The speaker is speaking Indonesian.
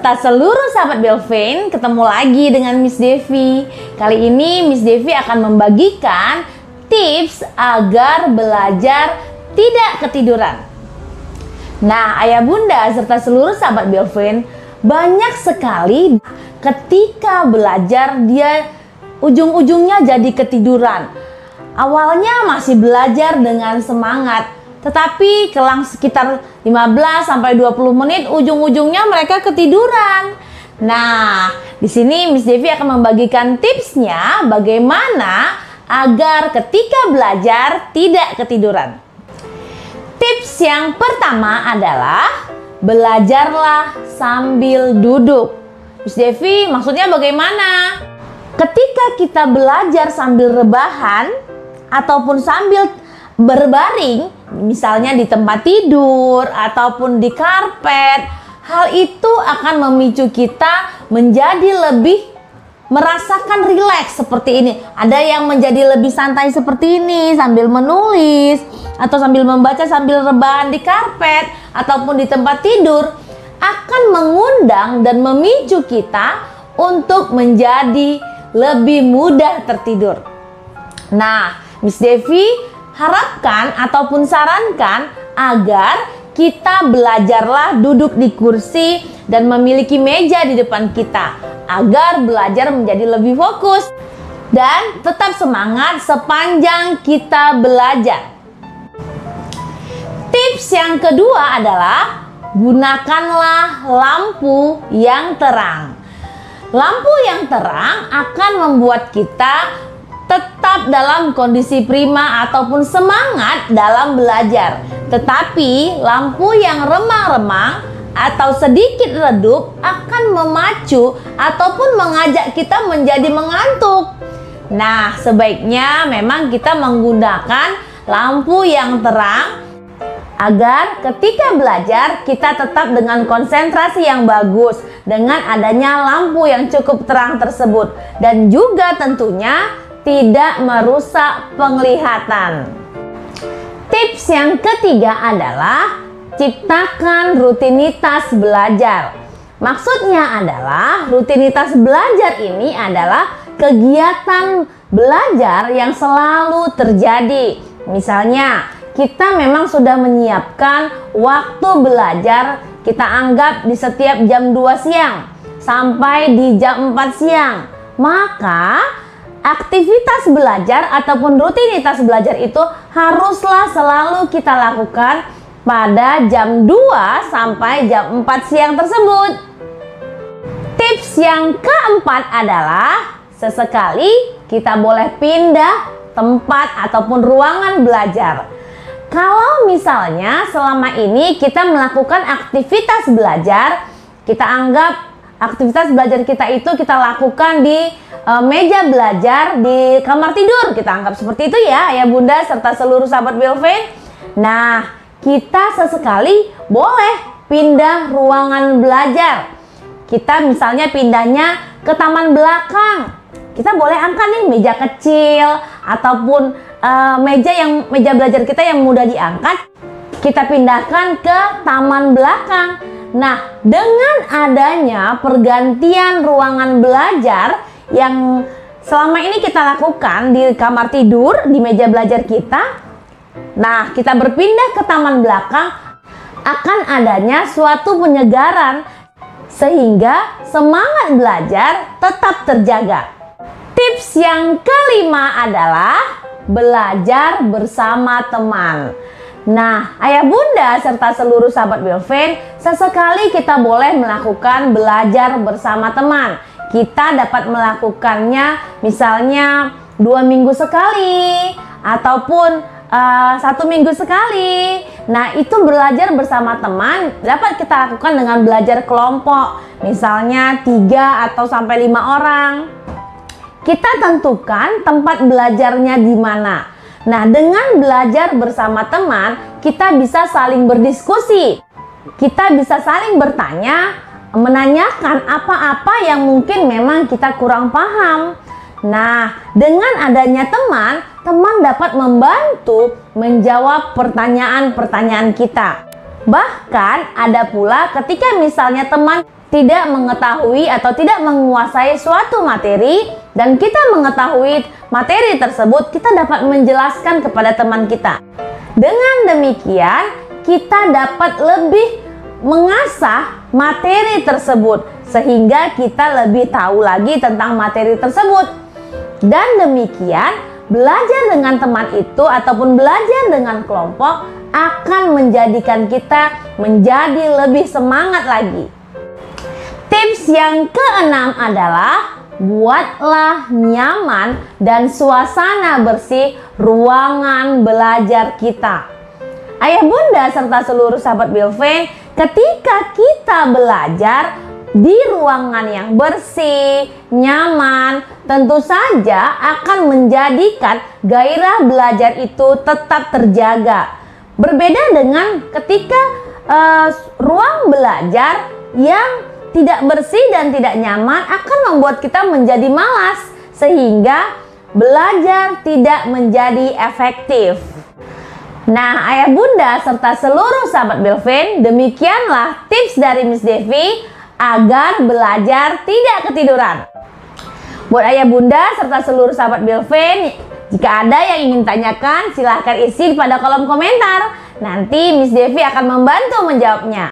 serta seluruh sahabat Belvin, ketemu lagi dengan Miss Devi. Kali ini Miss Devi akan membagikan tips agar belajar tidak ketiduran. Nah, ayah bunda serta seluruh sahabat Belvin, banyak sekali ketika belajar dia ujung-ujungnya jadi ketiduran. Awalnya masih belajar dengan semangat, tetapi kelang sekitar 15-20 menit ujung-ujungnya mereka ketiduran. Nah, di sini Miss Devi akan membagikan tipsnya bagaimana agar ketika belajar tidak ketiduran. Tips yang pertama adalah belajarlah sambil duduk. Miss Devi maksudnya bagaimana? Ketika kita belajar sambil rebahan ataupun sambil berbaring, misalnya di tempat tidur ataupun di karpet, hal itu akan memicu kita menjadi lebih merasakan rileks seperti ini. Ada yang menjadi lebih santai seperti ini sambil menulis atau sambil membaca sambil rebahan di karpet ataupun di tempat tidur, akan mengundang dan memicu kita untuk menjadi lebih mudah tertidur. Nah, Miss Devi harapkan ataupun sarankan agar kita belajarlah duduk di kursi dan memiliki meja di depan kita agar belajar menjadi lebih fokus dan tetap semangat sepanjang kita belajar. Tips yang kedua adalah gunakanlah lampu yang terang. Lampu yang terang akan membuat kita tetap dalam kondisi prima ataupun semangat dalam belajar. Tetapi lampu yang remang-remang atau sedikit redup akan memacu ataupun mengajak kita menjadi mengantuk. Nah, sebaiknya memang kita menggunakan lampu yang terang agar ketika belajar kita tetap dengan konsentrasi yang bagus dengan adanya lampu yang cukup terang tersebut, dan juga tentunya tidak merusak penglihatan. Tips yang ketiga adalah ciptakan rutinitas belajar. Maksudnya adalah rutinitas belajar ini adalah kegiatan belajar yang selalu terjadi. Misalnya, kita memang sudah menyiapkan waktu belajar, kita anggap di setiap jam 2 siang sampai di jam 4 siang. Maka aktivitas belajar ataupun rutinitas belajar itu haruslah selalu kita lakukan pada jam 2 sampai jam 4 siang tersebut. Tips yang keempat adalah sesekali kita boleh pindah tempat ataupun ruangan belajar. Kalau misalnya selama ini kita melakukan aktivitas belajar, kita anggap aktivitas belajar kita itu kita lakukan di meja belajar di kamar tidur, kita anggap seperti itu ya ayah bunda serta seluruh sahabat Belvin. Nah, kita sesekali boleh pindah ruangan belajar. Kita misalnya pindahnya ke taman belakang. Kita boleh angkat nih meja kecil ataupun meja belajar kita yang mudah diangkat, kita pindahkan ke taman belakang. Nah, dengan adanya pergantian ruangan belajar yang selama ini kita lakukan di kamar tidur, di meja belajar kita, nah kita berpindah ke taman belakang, akan adanya suatu penyegaran sehingga semangat belajar tetap terjaga. Tips yang kelima adalah belajar bersama teman. Nah, ayah bunda serta seluruh sahabat Belvin, sesekali kita boleh melakukan belajar bersama teman. Kita dapat melakukannya misalnya 2 minggu sekali ataupun 1 minggu sekali. Nah, itu belajar bersama teman dapat kita lakukan dengan belajar kelompok, misalnya 3 atau sampai 5 orang. Kita tentukan tempat belajarnya di mana. Nah, dengan belajar bersama teman, kita bisa saling berdiskusi. Kita bisa saling bertanya, menanyakan apa-apa yang mungkin memang kita kurang paham. Nah, dengan adanya teman dapat membantu menjawab pertanyaan-pertanyaan kita. Bahkan ada pula ketika misalnya teman tidak mengetahui atau tidak menguasai suatu materi dan kita mengetahui materi tersebut, kita dapat menjelaskan kepada teman kita. Dengan demikian, kita dapat lebih mengasah materi tersebut sehingga kita lebih tahu lagi tentang materi tersebut. Dan demikian, belajar dengan teman itu ataupun belajar dengan kelompok akan menjadikan kita menjadi lebih semangat lagi. Tips yang keenam adalah buatlah nyaman dan suasana bersih ruangan belajar kita. Ayah bunda serta seluruh sahabat Bilvin, ketika kita belajar di ruangan yang bersih, nyaman, tentu saja akan menjadikan gairah belajar itu tetap terjaga. Berbeda dengan ketika ruang belajar yang tidak bersih dan tidak nyaman akan membuat kita menjadi malas sehingga belajar tidak menjadi efektif. Nah, ayah bunda serta seluruh sahabat Bilvin, demikianlah tips dari Miss Devi agar belajar tidak ketiduran. Buat ayah bunda serta seluruh sahabat Bilvin, jika ada yang ingin tanyakan silahkan isi pada kolom komentar. Nanti Miss Devi akan membantu menjawabnya.